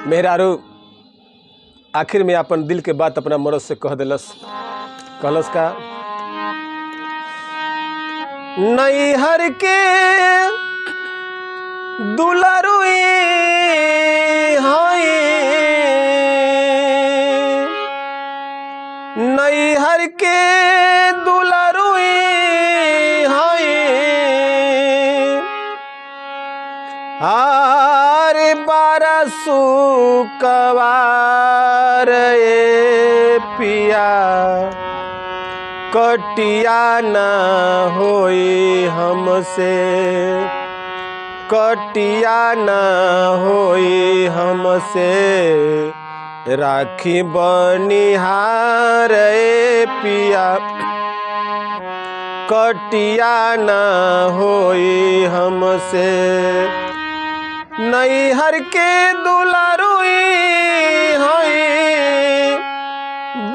मेहरारू आखिर में अपन दिल के बात अपना मर्द से कह दिलस। कहलस का, नैहर के दुलरुई हाय, नैहर के दुलरुई हाय, आरे बारसु कवार पिया, कटिया न होई हमसे, कटिया न होई हमसे, राखी बनिहार पिया, कटिया न होई हमसे। नैहर के दुलारुई हई,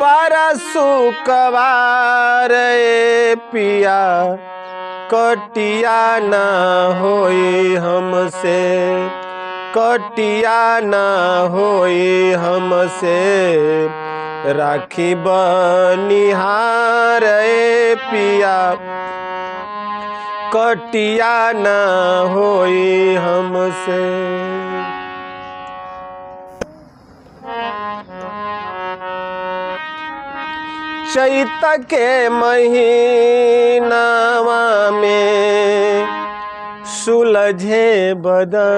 बारसु कवार पिया, कटिया न होई हमसे, कटिया न होई हमसे, राखी बनिहार पिया, कटिया न होई हमसे। चैत के महीनावा में सुलझे बदनिया,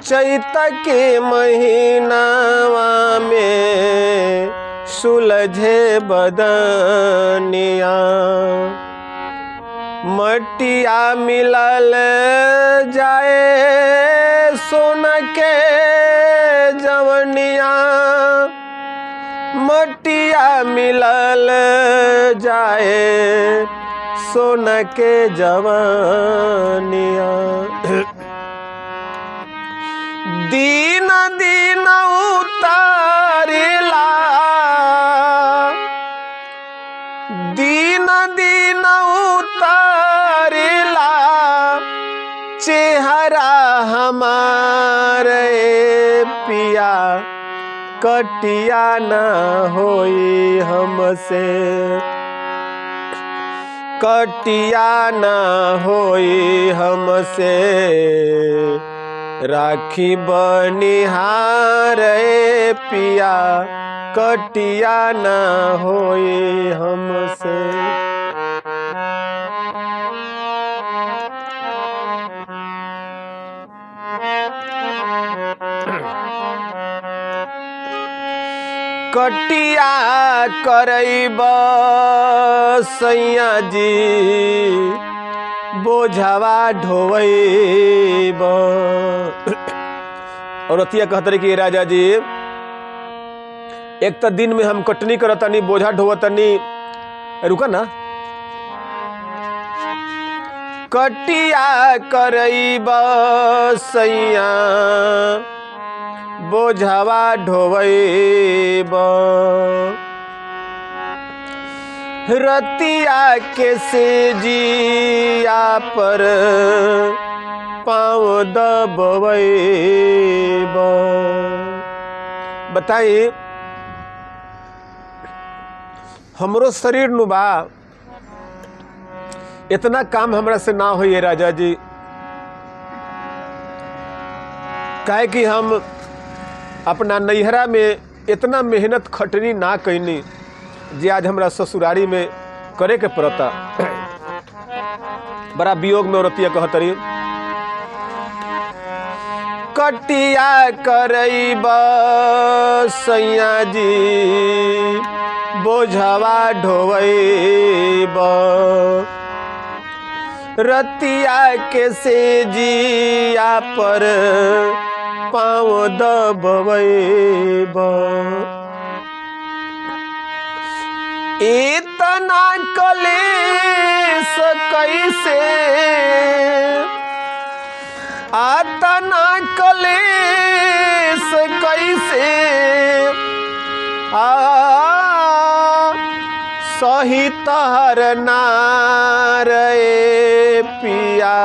चैत के महीनावा में सुलझे बदनिया, मटिया मिलल जाए सोना के जवनिया, मटिया मिलल जाए सोना के जवनिया। दीन दीन उतारिला, दीन दीन उतारिला, चेहरा हमारे पिया, कटिया न होई हमसे, कटिया न होई हमसे, राखी बनिहार पिया, कटिया न होई हमसे। कटिया करैब सैया जी, बोझवा ढोवैब। और अतिया कहते कि राजा जी, एक तो दिन में हम कटनी करतनी, बोझा ढोवतनी, रुका ना। कटिया करैब सैया, बोझवा ढोवैब। रतिया के सेजिया पर पाँव दबैब। बताई, हमरो शरीर नुबा, इतना काम हमरा से ना होइए राजा जी। काहे कि हम अपना नैहरा में इतना मेहनत खटनी ना कैनी जे आज हमरा ससुरारी में करे के पड़ता। बड़ा वियोग में औरतिया कहतरी, कटिया करैब सैया जी, बोझवा ढोवैब। रतिया के सेजिया पर पाँव दबैब। इतना कलेश कैसे, आतना कलेश कैसे, सही तहर नार ए पिया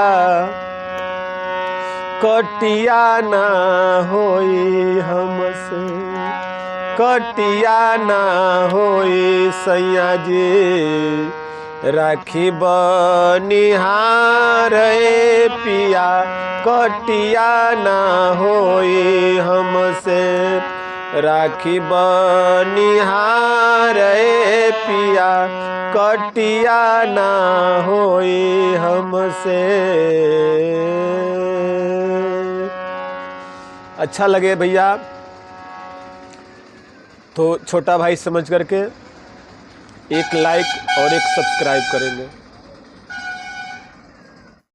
कटिया ना होई हमसे, कटिया ना होई सैया जी राखी बनिहार ए पिया कटिया ना होई हमसे, राखी बनिहार ए पिया कटिया ना होई हमसे। अच्छा लगे भैया तो छोटा भाई समझ करके एक लाइक और एक सब्सक्राइब करेंगे।